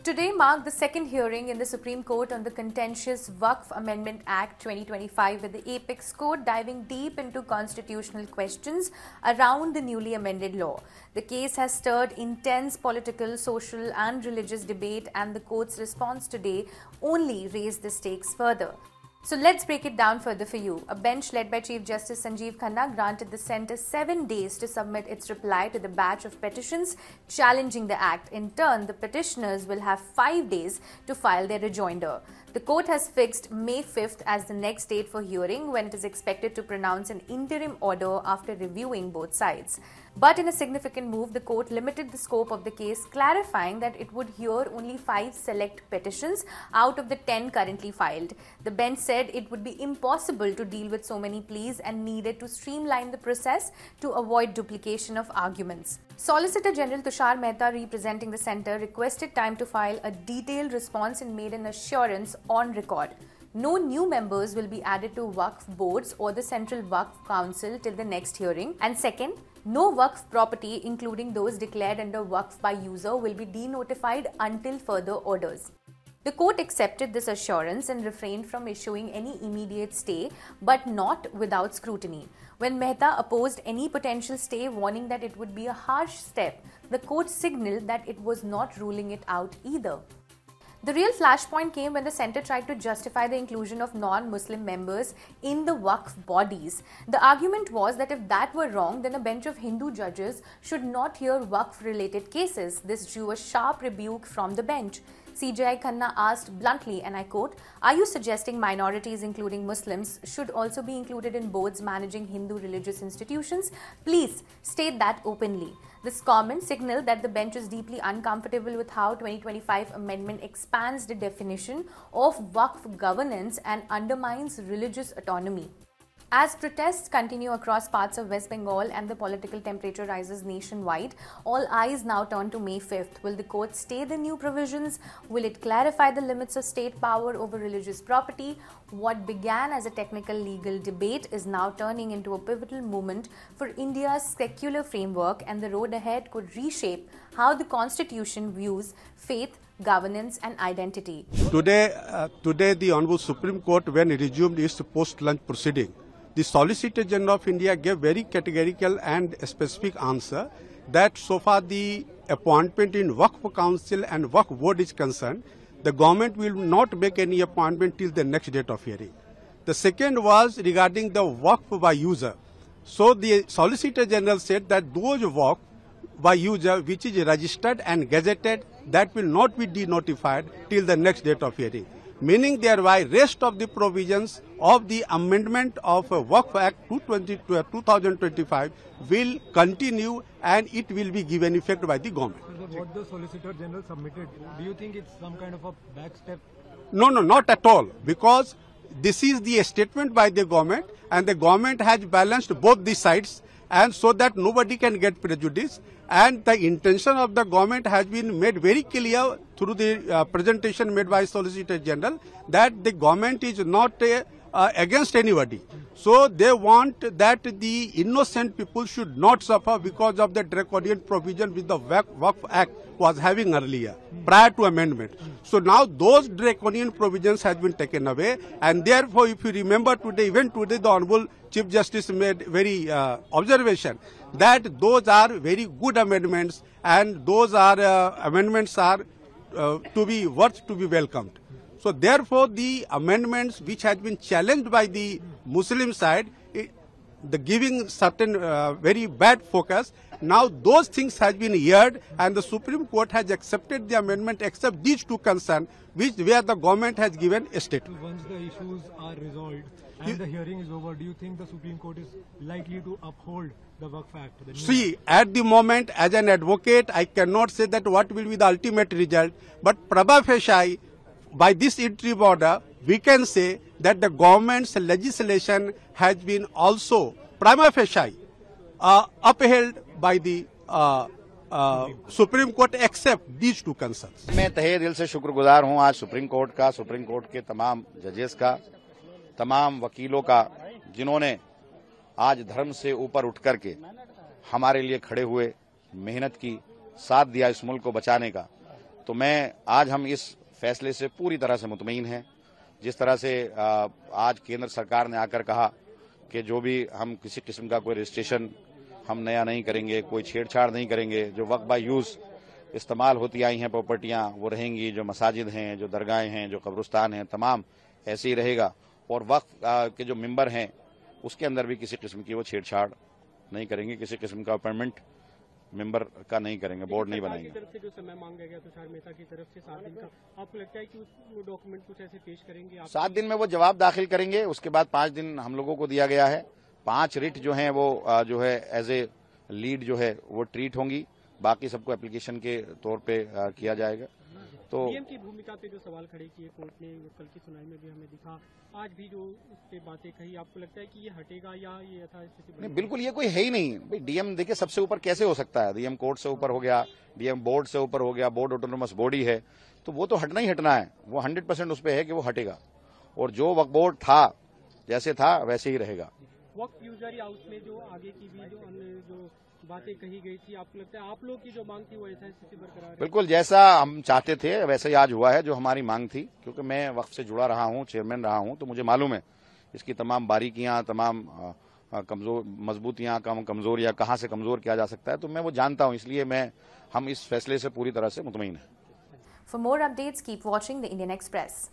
Today marked the second hearing in the Supreme Court on the contentious Waqf Amendment Act 2025, with the Apex Court diving deep into constitutional questions around the newly amended law. The case has stirred intense political, social and religious debate, and the court's response today only raised the stakes further. So let's break it down further for you. A bench led by Chief Justice Sanjeev Khanna granted the centre 7 days to submit its reply to the batch of petitions challenging the act. In turn, the petitioners will have 5 days to file their rejoinder. The court has fixed May 5th as the next date for hearing, when it is expected to pronounce an interim order after reviewing both sides. But in a significant move, the court limited the scope of the case, clarifying that it would hear only 5 select petitions out of the 10 currently filed. The bench said it would be impossible to deal with so many pleas and needed to streamline the process to avoid duplication of arguments. Solicitor General Tushar Mehta, representing the centre, requested time to file a detailed response and made an assurance on record. No new members will be added to Waqf boards or the Central Waqf Council till the next hearing. And second, no Waqf property, including those declared under Waqf by user, will be denotified until further orders. The court accepted this assurance and refrained from issuing any immediate stay, but not without scrutiny. When Mehta opposed any potential stay, warning that it would be a harsh step, the court signaled that it was not ruling it out either. The real flashpoint came when the centre tried to justify the inclusion of non-Muslim members in the Waqf bodies. The argument was that if that were wrong, then a bench of Hindu judges should not hear Waqf-related cases. This drew a sharp rebuke from the bench. CJI Khanna asked bluntly, and I quote, "Are you suggesting minorities, including Muslims, should also be included in boards managing Hindu religious institutions? Please state that openly." This comment signaled that the bench is deeply uncomfortable with how 2025 amendment expands the definition of Waqf governance and undermines religious autonomy. As protests continue across parts of West Bengal and the political temperature rises nationwide, all eyes now turn to May 5th. Will the court stay the new provisions? Will it clarify the limits of state power over religious property? What began as a technical legal debate is now turning into a pivotal moment for India's secular framework, and the road ahead could reshape how the constitution views faith, governance and identity. Today the Honorable Supreme Court, when it resumed its post-lunch proceeding, the Solicitor General of India gave very categorical and specific answer that so far the appointment in Waqf Council and Waqf Board is concerned, the government will not make any appointment till the next date of hearing. The second was regarding the Waqf by user. So the Solicitor General said that those Waqf by user which is registered and gazetted, that will not be denotified till the next date of hearing. Meaning thereby rest of the provisions of the amendment of Waqf Act 2025 will continue and it will be given effect by the government. So what the Solicitor General submitted, do you think it's some kind of a back step? No, not at all, because this is the statement by the government and the government has balanced both the sides, and so that nobody can get prejudice, and the intention of the government has been made very clear through the presentation made by Solicitor General that the government is not against anybody. So they want that the innocent people should not suffer because of the draconian provision which the Waqf Act was having earlier, prior to amendment. So now those draconian provisions have been taken away, and therefore if you remember today, even today the Honorable Chief Justice made very observation that those are very good amendments, and those are amendments are to be worth to be welcomed. So therefore the amendments which has been challenged by the Muslim side, the giving certain very bad focus, now those things has been heard and the Supreme Court has accepted the amendment except these two concerns where the government has given a statement. Once the issues are resolved and the hearing is over, do you think the Supreme Court is likely to uphold the Waqf Act? See, at the moment as an advocate I cannot say that what will be the ultimate result, but prima facie by this interim order we can say that the government's legislation has been also prima facie upheld by the Supreme Court except these two concerns. मैं तहे दिल से शुक्रगुजार हूं आज Supreme Court का, Supreme Court के तमाम जजेस का, तमाम वकीलों का, जिन्होंने आज धर्म से ऊपर उठ करके हमारे लिए खड़े हुए, मेहनत की, साथ दिया इस मुल्क को बचाने का। तो मैं आज हम इस फैसले से पूरी तरह से मुतमईन हैं। जिस तरह से आज केंद्र सरकार ने आकर कहा कि जो भी हम किसी किस्म का कोई रजिस्ट्रेशन हम नया नहीं करेंगे, कोई छेड़छाड़ नहीं करेंगे, जो वक्फ बाय यूज़ इस्तेमाल होती आई हैं प्रॉपर्टियां वो रहेंगी, जो मसाजिद हैं, जो दरगाहें हैं, जो कब्रिस्तान हैं, तमाम ऐसे ही रहेगा। और वक्फ के जो मेंबर हैं उसके अंदर भी किसी किस्म की वो छेड़छाड़ नहीं करेंगे, किसी किस्म का अपॉइंटमेंट मेंबर का नहीं करेंगे, बोर्ड नहीं बनाएंगे। सरकार की तरफ से जो समय मांगा गया तुषार मेहता की तरफ से 7 दिन का, आपको लगता है कि वो डॉक्यूमेंट कुछ ऐसे पेश करेंगे आप? 7 दिन में वो जवाब दाखिल करेंगे। उसके बाद 5 दिन हम लोगों को दिया गया है। 5 रिट जो हैं वो जो है एज ए लीड जो है वो ट्रीट होंगी, बाकी सबको एप्लीकेशन के तौर पे किया जाएगा। तो डीएम की भूमिका पे जो सवाल खड़े किए कोर्ट ने, कल की सुनवाई में भी हमें दिखा, आज भी जो उस पे बातें कही, आपको लगता है कि ये हटेगा या ये यथास्थिति नहीं, बिल्कुल ये कोई है ही नहीं भाई। डीएम देखिए सबसे ऊपर कैसे हो सकता है? डीएम कोर्ट से ऊपर हो गया, डीएम बोर्ड से ऊपर हो गया, बोर्ड ऑटोनोमस बॉडी है, तो वो तो हटना ही हटना है। वो 100% उस पर है कि वो हटेगा, और जो वक्फ बोर्ड था जैसे था वैसे ही रहेगा। वक्फ यूजरी हाउस में जो आगे की भी जो बातें कही गई थी, आपको लगता है आप लोग की जो मांग थी वो ऐसा स्थिति बरकरार है? बिल्कुल जैसा हम चाहते थे वैसे ही आज हुआ है जो हमारी मांग थी, क्योंकि मैं वक्फ से जुड़ा रहा हूं, चेयरमैन रहा हूं, तो मुझे मालूम है इसकी तमाम बारीकियां, तमाम मजबूतियां, कमजोरियां, कहां से कमजोर किया जा सकता है, तो मैं वो जानता हूं। इसलिए हम इस फैसले से पूरी तरह से मुतमईन हैं। For more updates, keep watching the Indian Express.